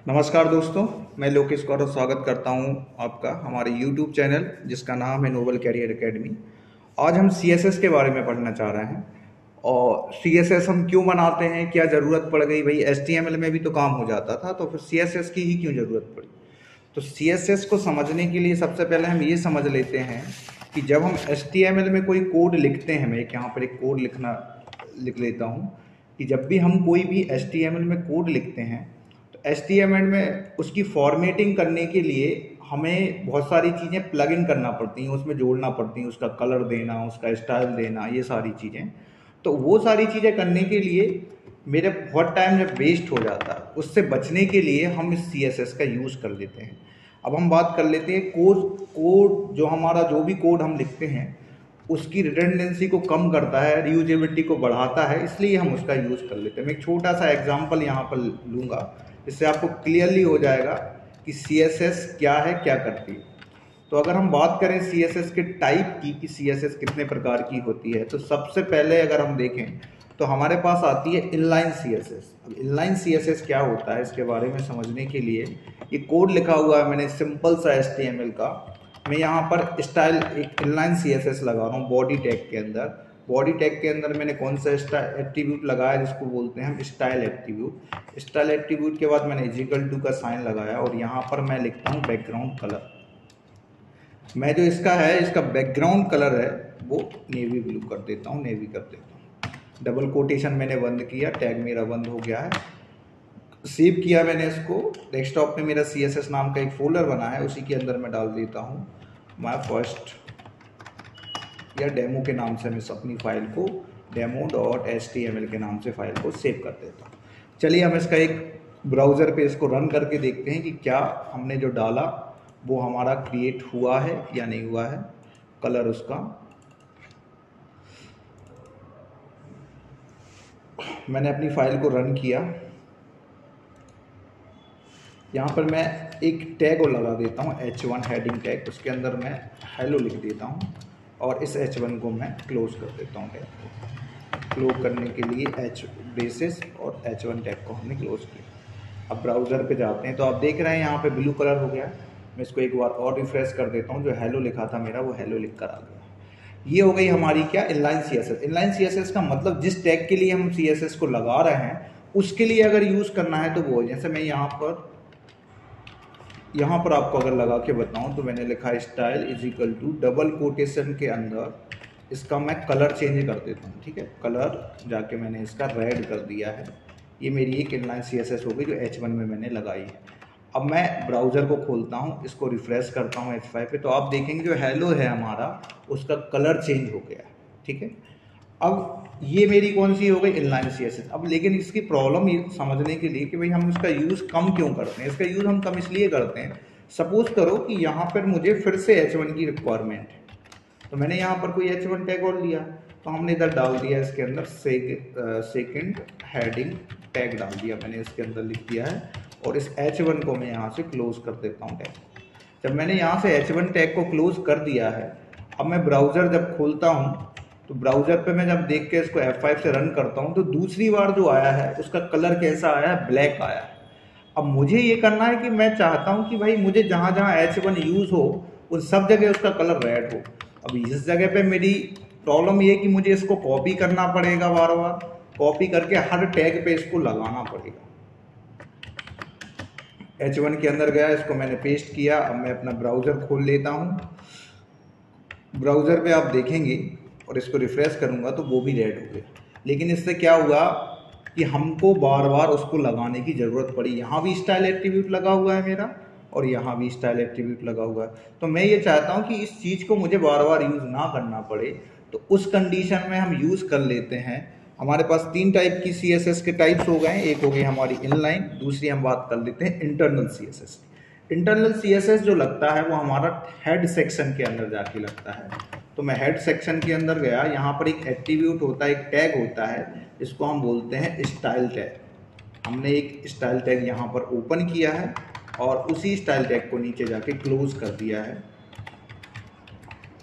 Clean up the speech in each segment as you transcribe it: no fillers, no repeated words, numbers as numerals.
नमस्कार दोस्तों, मैं लोकेश गौरव स्वागत करता हूं आपका हमारे YouTube चैनल जिसका नाम है नोबल कैरियर एकेडमी। आज हम CSS के बारे में पढ़ना चाह रहे हैं और CSS हम क्यों बनाते हैं, क्या ज़रूरत पड़ गई। भाई HTML में भी तो काम हो जाता था, तो फिर CSS की ही क्यों ज़रूरत पड़ी। तो CSS को समझने के लिए सबसे पहले हम ये समझ लेते हैं कि जब हम HTML में कोई कोड लिखते हैं, मैं यहाँ पर एक कोड लिख लेता हूँ कि जब भी हम कोई भी HTML में कोड लिखते हैं HTML में उसकी फॉर्मेटिंग करने के लिए हमें बहुत सारी चीज़ें प्लग इन करना पड़ती हैं, उसमें जोड़ना पड़ती हैं, उसका कलर देना, उसका स्टाइल देना, ये सारी चीज़ें। तो वो सारी चीज़ें करने के लिए मेरे बहुत टाइम जब वेस्ट हो जाता है, उससे बचने के लिए हम इस CSS का यूज़ कर लेते हैं। अब हम बात कर लेते हैं कोड जो हमारा जो भी कोड हम लिखते हैं उसकी रिडंडेंसी को कम करता है, रीयूजेबिलिटी को बढ़ाता है, इसलिए हम उसका यूज़ कर लेते हैं। मैं एक छोटा सा एग्जांपल यहाँ पर लूँगा, इससे आपको क्लियरली हो जाएगा कि CSS क्या है, क्या करती है। तो अगर हम बात करें CSS के टाइप की कि CSS कितने प्रकार की होती है, तो सबसे पहले अगर हम देखें तो हमारे पास आती है इनलाइन CSS। अब इनलाइन CSS क्या होता है, इसके बारे में समझने के लिए ये कोड लिखा हुआ है मैंने सिंपल सा HTML का। मैं यहाँ पर स्टाइल एक इनलाइन CSS लगा रहा हूँ बॉडी टैग के अंदर। बॉडी टैग के अंदर मैंने कौन सा एट्रीब्यूट लगाया जिसको बोलते हैं हम स्टाइल एट्रीब्यूट। स्टाइल एट्रीब्यूट के बाद मैंने इक्वल टू का साइन लगाया और यहाँ पर मैं लिखता हूँ बैकग्राउंड कलर। मैं जो इसका बैकग्राउंड कलर है वो नेवी ब्लू कर देता हूँ, नेवी कर देता हूँ। डबल कोटेशन मैंने बंद किया, टैग मेरा बंद हो गया है। सेव किया मैंने इसको, डेस्कटॉप में मेरा CSS नाम का एक फोल्डर बना है, उसी के अंदर मैं डाल देता हूँ माय फर्स्ट या डेमो के नाम से मैं अपनी फाइल को demo.html के नाम से फाइल को सेव कर देता हूँ। चलिए हम इसका एक ब्राउज़र पे इसको रन करके देखते हैं कि क्या हमने जो डाला वो हमारा क्रिएट हुआ है या नहीं हुआ है। कलर उसका मैंने अपनी फाइल को रन किया। यहाँ पर मैं एक टैग और लगा देता हूँ H1 हेडिंग टैग, उसके अंदर मैं हेलो लिख देता हूँ और इस H1 को मैं क्लोज कर देता हूँ। टैग को क्लोज करने के लिए H ब्रेसेस और H1 टैग को हमने क्लोज किया। अब ब्राउज़र पे जाते हैं तो आप देख रहे हैं यहाँ पे ब्लू कलर हो गया। मैं इसको एक बार और रिफ्रेश कर देता हूँ, जो हेलो लिखा था मेरा वो हेलो लिख कर आ गया। ये हो गई हमारी क्या इनलाइन CSS। इनलाइन CSS का मतलब जिस टैग के लिए हम CSS को लगा रहे हैं उसके लिए अगर यूज़ करना है तो वो, जैसे मैं यहाँ पर आपको अगर लगा के बताऊं तो मैंने लिखा style is equal to double quotation के अंदर इसका मैं कलर चेंज कर देता हूँ। ठीक है, कलर जाके मैंने इसका रेड कर दिया है। ये मेरी एक इनलाइन CSS हो गई जो H1 में मैंने लगाई है। अब मैं ब्राउज़र को खोलता हूँ, इसको रिफ्रेश करता हूँ H5 पे, तो आप देखेंगे जो हेलो है हमारा उसका कलर चेंज हो गया है। ठीक है, अब ये मेरी कौन सी हो गई इनलाइन CSS। अब लेकिन इसकी प्रॉब्लम ये समझने के लिए कि भाई हम इसका यूज़ कम क्यों करते हैं। इसका यूज़ हम कम इसलिए करते हैं, सपोज करो कि यहाँ पर मुझे फिर से H1 की रिक्वायरमेंट है, तो मैंने यहाँ पर कोई H1 टैग और लिया, तो हमने इधर डाल दिया इसके अंदर सेकंड हेडिंग टैग डाल दिया मैंने इसके अंदर लिख दिया है और इस H1 को मैं यहाँ से क्लोज कर देता हूँ टैग को। जब मैंने यहाँ से H1 टैग को क्लोज कर दिया है, अब मैं ब्राउज़र जब खोलता हूँ तो ब्राउज़र पे मैं जब देख के इसको F5 से रन करता हूँ तो दूसरी बार जो आया है उसका कलर कैसा आया है, ब्लैक आया है। अब मुझे ये करना है कि मैं चाहता हूँ कि भाई मुझे जहाँ जहाँ H1 यूज़ हो उन सब जगह उसका कलर रेड हो। अब इस जगह पे मेरी प्रॉब्लम ये है कि मुझे इसको कॉपी करना पड़ेगा, बार बार कॉपी करके हर टैग पे इसको लगाना पड़ेगा। H1 के अंदर गया, इसको मैंने पेस्ट किया। अब मैं अपना ब्राउज़र खोल लेता हूँ। ब्राउज़र पे आप देखेंगे और इसको रिफ्रेश करूँगा तो वो भी रेड हो गया। लेकिन इससे क्या हुआ कि हमको बार बार उसको लगाने की ज़रूरत पड़ी। यहाँ भी स्टाइल एट्रीब्यूट लगा हुआ है मेरा और यहाँ भी स्टाइल एट्रीब्यूट लगा हुआ है। तो मैं ये चाहता हूँ कि इस चीज़ को मुझे बार बार यूज़ ना करना पड़े, तो उस कंडीशन में हम यूज़ कर लेते हैं। हमारे पास तीन टाइप की CSS के टाइप्स हो गए हैं। एक हो गई हमारी इनलाइन, दूसरी हम बात कर लेते हैं इंटरनल CSS। इंटरनल CSS जो लगता है वो हमारा हेड सेक्शन के अंदर जाके लगता है। तो मैं हेड सेक्शन के अंदर गया, यहाँ पर एक एट्रीब्यूट होता है, एक टैग होता है, इसको हम बोलते हैं स्टाइल टैग। हमने एक स्टाइल टैग यहाँ पर ओपन किया है और उसी स्टाइल टैग को नीचे जाके क्लोज कर दिया है।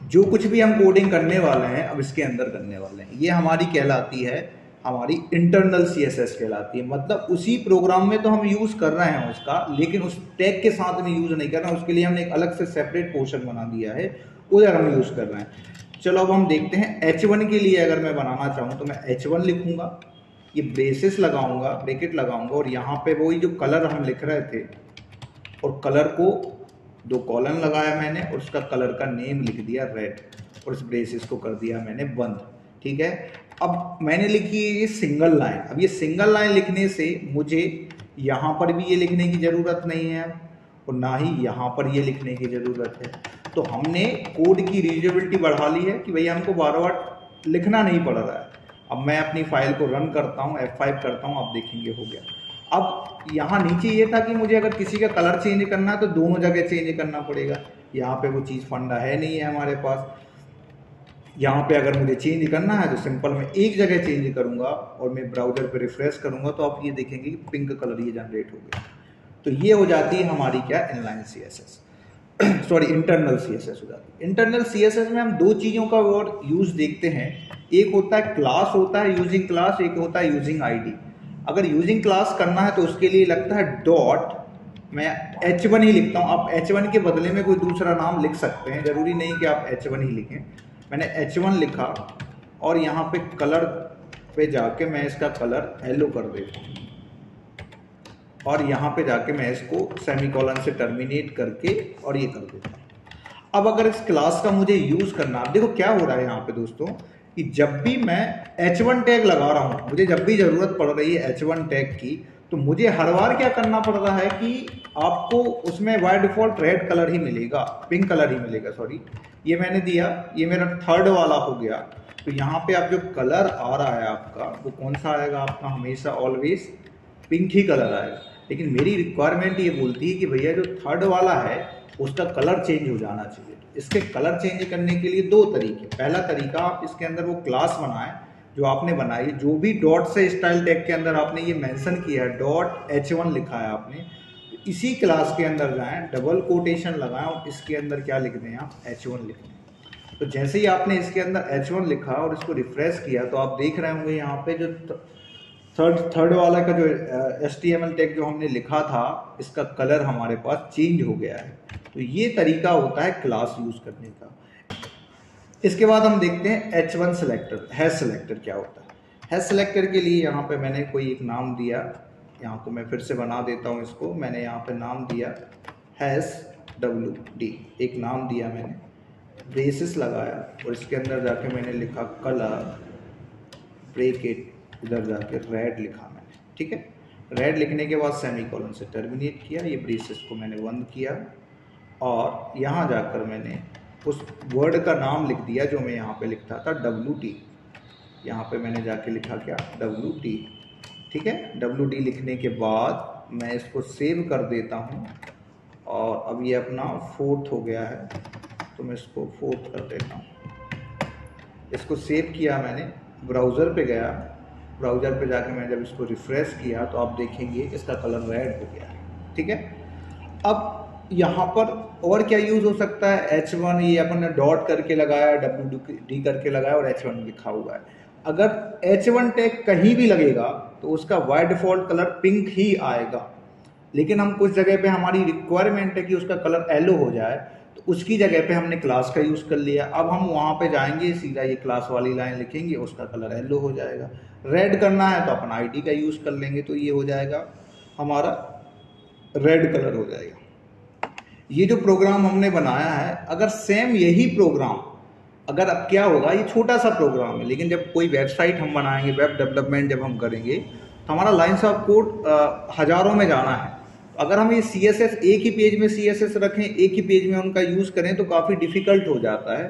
जो कुछ भी हम कोडिंग करने वाले हैं अब इसके अंदर करने वाले हैं, ये हमारी कहलाती है हमारी इंटरनल CSS कहलाती है। मतलब उसी प्रोग्राम में तो हम यूज़ कर रहे हैं उसका, लेकिन उस टैग के साथ में यूज़ नहीं कर रहे हैं, उसके लिए हमने एक अलग से सेपरेट पोर्शन बना दिया है, उधर हम यूज़ कर रहे हैं। चलो अब हम देखते हैं H1 के लिए अगर मैं बनाना चाहूँ तो मैं H1 लिखूँगा, ये ब्रेसेस लगाऊंगा, ब्रैकेट लगाऊंगा, और यहाँ पे वही जो कलर हम लिख रहे थे और कलर को 2 कॉलन लगाया मैंने और उसका कलर का नेम लिख दिया रेड, और इस ब्रेसेस को कर दिया मैंने बंद। ठीक है, अब मैंने लिखी है ये सिंगल लाइन। अब ये सिंगल लाइन लिखने से मुझे यहाँ पर भी ये लिखने की ज़रूरत नहीं है और ना ही यहाँ पर ये लिखने की ज़रूरत है। तो हमने कोड की रीडेबिलिटी बढ़ा ली है कि भैया हमको बार बार लिखना नहीं पड़ रहा है। अब मैं अपनी फाइल को रन करता हूँ, F5 करता हूँ, आप देखेंगे हो गया। अब यहाँ नीचे ये था कि मुझे अगर किसी का कलर चेंज करना है तो दोनों जगह चेंज करना पड़ेगा। यहाँ पे वो चीज़ फंडा है नहीं है हमारे पास। यहाँ पे अगर मुझे चेंज करना है तो सिंपल मैं एक जगह चेंज करूँगा और मैं ब्राउजर पे रिफ्रेश करूँगा तो आप ये देखेंगे कि पिंक कलर ये जनरेट हो गया। तो ये हो जाती है हमारी क्या, inline CSS, sorry internal CSS हो जाती है। इंटरनल CSS में हम 2 चीज़ों का और यूज़ देखते हैं। एक होता है क्लास होता है यूजिंग क्लास, एक होता है यूजिंग ID। अगर यूजिंग क्लास करना है तो उसके लिए लगता है डॉट, मैं H1 ही लिखता हूँ। आप H1 के बदले में कोई दूसरा नाम लिख सकते हैं, ज़रूरी नहीं कि आप H1 ही लिखें। मैंने H1 लिखा और यहाँ पे कलर पे जाके मैं इसका कलर येलो कर देता हूँ और यहाँ पे जाके मैं इसको सेमीकोलन से टर्मिनेट करके और ये कर देता हूँ। अब अगर इस क्लास का मुझे यूज़ करना, अब देखो क्या हो रहा है यहाँ पे दोस्तों कि जब भी मैं H1 टैग लगा रहा हूँ, मुझे जब भी ज़रूरत पड़ रही है H1 टैग की, तो मुझे हर बार क्या करना पड़ रहा है कि आपको उसमें बाय डिफ़ॉल्ट रेड कलर ही मिलेगा, पिंक कलर ही मिलेगा, सॉरी। ये मैंने दिया, ये मेरा थर्ड वाला हो गया। तो यहाँ पे अब जो कलर आ रहा है आपका वो कौन सा आएगा, आपका हमेशा ऑलवेज पिंक ही कलर आएगा। लेकिन मेरी रिक्वायरमेंट ये बोलती है कि भैया जो थर्ड वाला है उसका कलर चेंज हो जाना चाहिए। इसके कलर चेंज करने के लिए 2 तरीके। पहला तरीका, आप इसके अंदर वो क्लास बनाएं जो आपने बनाई, जो भी डॉट से स्टाइल टैग के अंदर आपने ये मेंशन किया है, डॉट H1 लिखा है आपने, तो इसी क्लास के अंदर जाएं, डबल कोटेशन लगाएं और इसके अंदर क्या लिख दें, आप H1 लिख दें। तो जैसे ही आपने इसके अंदर H1 लिखा और इसको रिफ्रेश किया तो आप देख रहे होंगे यहाँ पे जो थर्ड वाला का जो HTML टैग जो हमने लिखा था, इसका कलर हमारे पास चेंज हो गया है। तो ये तरीका होता है क्लास यूज करने का। इसके बाद हम देखते हैं H1 सेलेक्टर, हैश सेलेक्टर क्या होता है। हैश सेलेक्टर के लिए यहाँ पे मैंने कोई एक नाम दिया, यहाँ को मैं फिर से बना देता हूँ इसको। मैंने यहाँ पे नाम दिया हैश WD, एक नाम दिया मैंने, ब्रेसेस लगाया और इसके अंदर जाके मैंने लिखा कलर, ब्रैकेट, इधर जाके रेड लिखा मैंने। ठीक है, रेड लिखने के बाद सेमीकोलन से टर्मिनेट किया, ये ब्रेसेस को मैंने बंद किया और यहाँ जाकर मैंने उस वर्ड का नाम लिख दिया जो मैं यहाँ पे लिखता था, WT। यहाँ पे मैंने जाके लिखा क्या, WT। ठीक है, WT लिखने के बाद मैं इसको सेव कर देता हूँ और अब ये अपना 4th हो गया है तो मैं इसको 4th कर देता हूँ। इसको सेव किया मैंने, ब्राउज़र पे गया, ब्राउज़र पे जाके मैं जब इसको रिफ्रेश किया तो आप देखेंगे इसका कलर रेड हो गया है। ठीक है, अब यहाँ पर और क्या यूज़ हो सकता है, H1 ये अपन ने डॉट करके लगाया, WD करके लगाया और H1 लिखा हुआ है। अगर H1 टैग कहीं भी लगेगा तो उसका बाय डिफ़ॉल्ट कलर पिंक ही आएगा, लेकिन हम कुछ जगह पे हमारी रिक्वायरमेंट है कि उसका कलर येलो हो जाए, तो उसकी जगह पे हमने क्लास का यूज़ कर लिया। अब हम वहाँ पे जाएंगे, सीधा ये क्लास वाली लाइन लिखेंगे, उसका कलर येलो हो जाएगा। रेड करना है तो अपन ID का यूज़ कर लेंगे, तो ये हो जाएगा हमारा रेड कलर हो जाएगा। ये जो प्रोग्राम हमने बनाया है, अगर सेम यही प्रोग्राम, अगर अब क्या होगा, ये छोटा सा प्रोग्राम है, लेकिन जब कोई वेबसाइट हम बनाएंगे, वेब डेवलपमेंट जब हम करेंगे तो हमारा लाइन्स ऑफ कोड हज़ारों में जाना है। अगर हम ये CSS एक ही पेज में CSS रखें, एक ही पेज में उनका यूज़ करें तो काफ़ी डिफ़िकल्ट हो जाता है।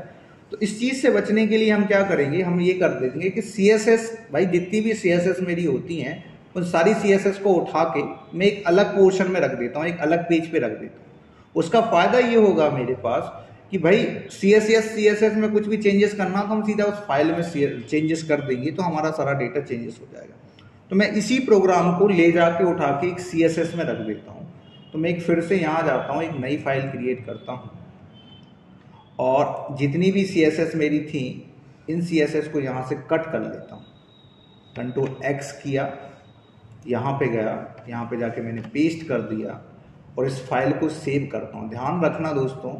तो इस चीज़ से बचने के लिए हम क्या करेंगे, हम ये कर देंगे कि CSS, भाई जितनी भी CSS मेरी होती हैं उन सारी CSS को उठा के मैं एक अलग पोर्शन में रख देता हूँ, एक अलग पेज पे रख देता हूँ। उसका फ़ायदा ये होगा मेरे पास कि भाई CSS में कुछ भी चेंजेस करना तो हम सीधा उस फाइल में चेंजेस कर देंगे, तो हमारा सारा डेटा चेंजेस हो जाएगा। तो मैं इसी प्रोग्राम को ले जाके उठा के एक CSS में रख देता हूँ। तो मैं एक फिर से यहाँ जाता हूँ, एक नई फाइल क्रिएट करता हूँ और जितनी भी CSS मेरी थी इन CSS को यहाँ से कट कर लेता हूँ। कंट्रोल X किया, यहाँ पे गया, यहाँ पे जाके मैंने पेस्ट कर दिया और इस फाइल को सेव करता हूँ। ध्यान रखना दोस्तों,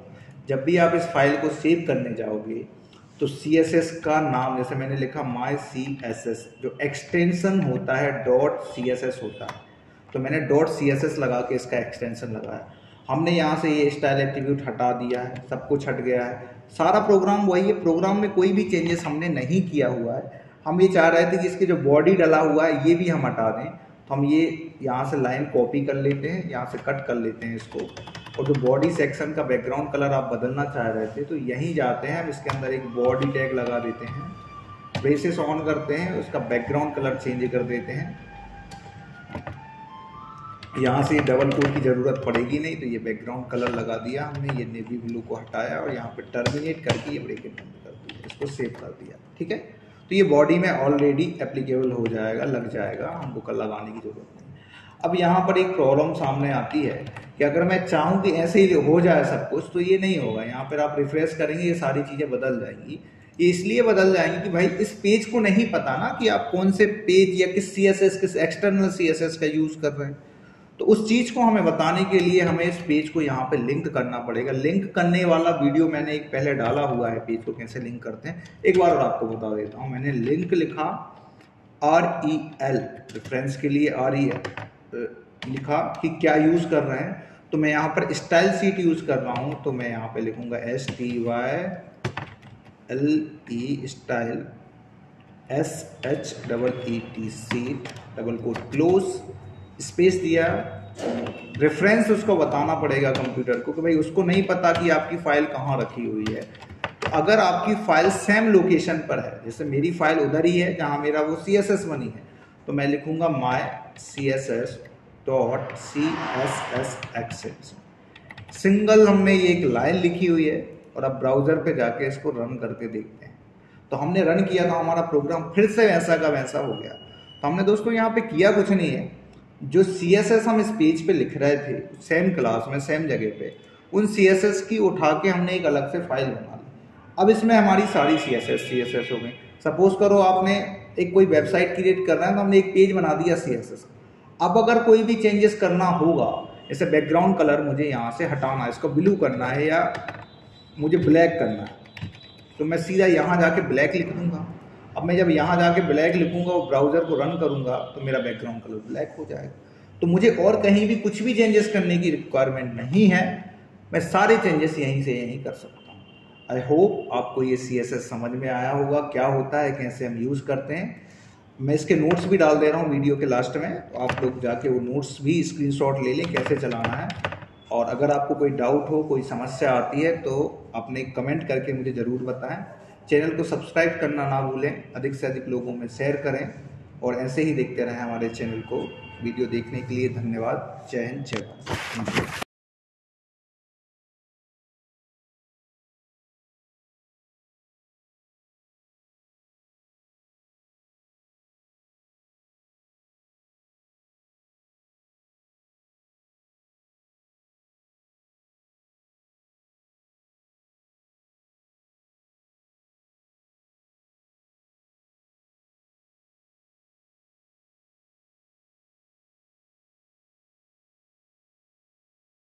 जब भी आप इस फाइल को सेव करने जाओगे तो CSS का नाम, जैसे मैंने लिखा my CSS, जो एक्सटेंशन होता है .css होता है, तो मैंने .css लगा के इसका एक्सटेंशन लगाया। हमने यहाँ से ये स्टाइल एट्रीब्यूट हटा दिया है, सब कुछ हट गया है, सारा प्रोग्राम वही है, प्रोग्राम में कोई भी चेंजेस हमने नहीं किया हुआ है। हम ये चाह रहे थे कि इसके जो बॉडी डला हुआ है ये भी हम हटा दें, तो हम ये यहाँ से लाइन कॉपी कर लेते हैं, यहाँ से कट कर लेते हैं इसको, और जो बॉडी सेक्शन का बैकग्राउंड कलर आप बदलना चाह रहे थे तो यहीं जाते हैं, हम इसके अंदर एक बॉडी टैग लगा देते हैं, ब्रेसेस ऑन करते हैं, उसका बैकग्राउंड कलर चेंज कर देते हैं। यहाँ से डबल कोट की ज़रूरत पड़ेगी नहीं, तो ये बैकग्राउंड कलर लगा दिया हमने, ये नेवी ब्लू को हटाया और यहाँ पे टर्मिनेट करके ये ब्रेकेट बंद कर दिया, इसको सेव कर दिया। ठीक है, तो ये बॉडी में ऑलरेडी एप्लीकेबल हो जाएगा, लग जाएगा, हमको कल लगाने की ज़रूरत नहीं। अब यहाँ पर एक प्रॉब्लम सामने आती है कि अगर मैं चाहूँ कि ऐसे ही हो जाए सब कुछ, तो ये नहीं होगा। यहाँ पर आप रिफ्रेश करेंगे, ये सारी चीज़ें बदल जाएंगी। ये इसलिए बदल जाएंगी कि भाई इस पेज को नहीं पता ना कि आप कौन से पेज या किस CSS, किस एक्सटर्नल CSS का यूज़ कर रहे हैं। तो उस चीज़ को हमें बताने के लिए हमें इस पेज को यहाँ पे लिंक करना पड़ेगा। लिंक करने वाला वीडियो मैंने एक पहले डाला हुआ है, पेज को कैसे लिंक करते हैं, एक बार और आपको बता देता हूँ। मैंने लिंक लिखा REL, रेफरेंस के लिए REL लिखा कि क्या यूज़ कर रहे हैं, तो मैं यहाँ पर स्टाइल सीट यूज़ कर रहा हूँ, तो मैं यहाँ पे लिखूँगा STYLE style SHEET seat double quote close, space दिया। रेफरेंस उसको बताना पड़ेगा कंप्यूटर को कि भाई उसको नहीं पता कि आपकी फाइल कहाँ रखी हुई है। तो अगर आपकी फाइल सेम लोकेशन पर है, जैसे मेरी फाइल उधर ही है जहाँ मेरा वो CSS बनी है, तो मैं लिखूँगा my CSS.CSS एक्सेस। सिंगल हमने ये एक लाइन लिखी हुई है, और अब ब्राउज़र पे जाके इसको रन करके देखते हैं। तो हमने रन किया तो हमारा प्रोग्राम फिर से वैसा का वैसा हो गया। तो हमने दोस्तों यहाँ पे किया कुछ नहीं है, जो CSS हम इस पेज पे लिख रहे थे सेम क्लास में सेम जगह पे, उन CSS की उठा के हमने एक अलग से फाइल बना ली। अब इसमें हमारी सारी CSS हो गई। सपोज करो आपने एक कोई वेबसाइट क्रिएट कर रहे हैं, तो हमने एक पेज बना दिया CSS। अब अगर कोई भी चेंजेस करना होगा, जैसे बैकग्राउंड कलर मुझे यहाँ से हटाना है, इसको ब्लू करना है या मुझे ब्लैक करना है, तो मैं सीधा यहाँ जाके ब्लैक लिख दूँगा। अब मैं जब यहाँ जाके ब्लैक लिखूंगा और ब्राउज़र को रन करूंगा तो मेरा बैकग्राउंड कलर ब्लैक हो जाएगा। तो मुझे और कहीं भी कुछ भी चेंजेस करने की रिक्वायरमेंट नहीं है, मैं सारे चेंजेस यहीं से यहीं कर सकता हूँ। आई होप आपको ये CSS समझ में आया होगा, क्या होता है, कैसे हम यूज़ करते हैं। मैं इसके नोट्स भी डाल दे रहा हूँ वीडियो के लास्ट में, तो आप लोग जाके वो नोट्स भी स्क्रीनशॉट ले लें कैसे चलाना है। और अगर आपको कोई डाउट हो, कोई समस्या आती है, तो अपने कमेंट करके मुझे ज़रूर बताएं। चैनल को सब्सक्राइब करना ना भूलें, अधिक से अधिक लोगों में शेयर करें, और ऐसे ही देखते रहें हमारे चैनल को। वीडियो देखने के लिए धन्यवाद। जय हिंद, जय भारत।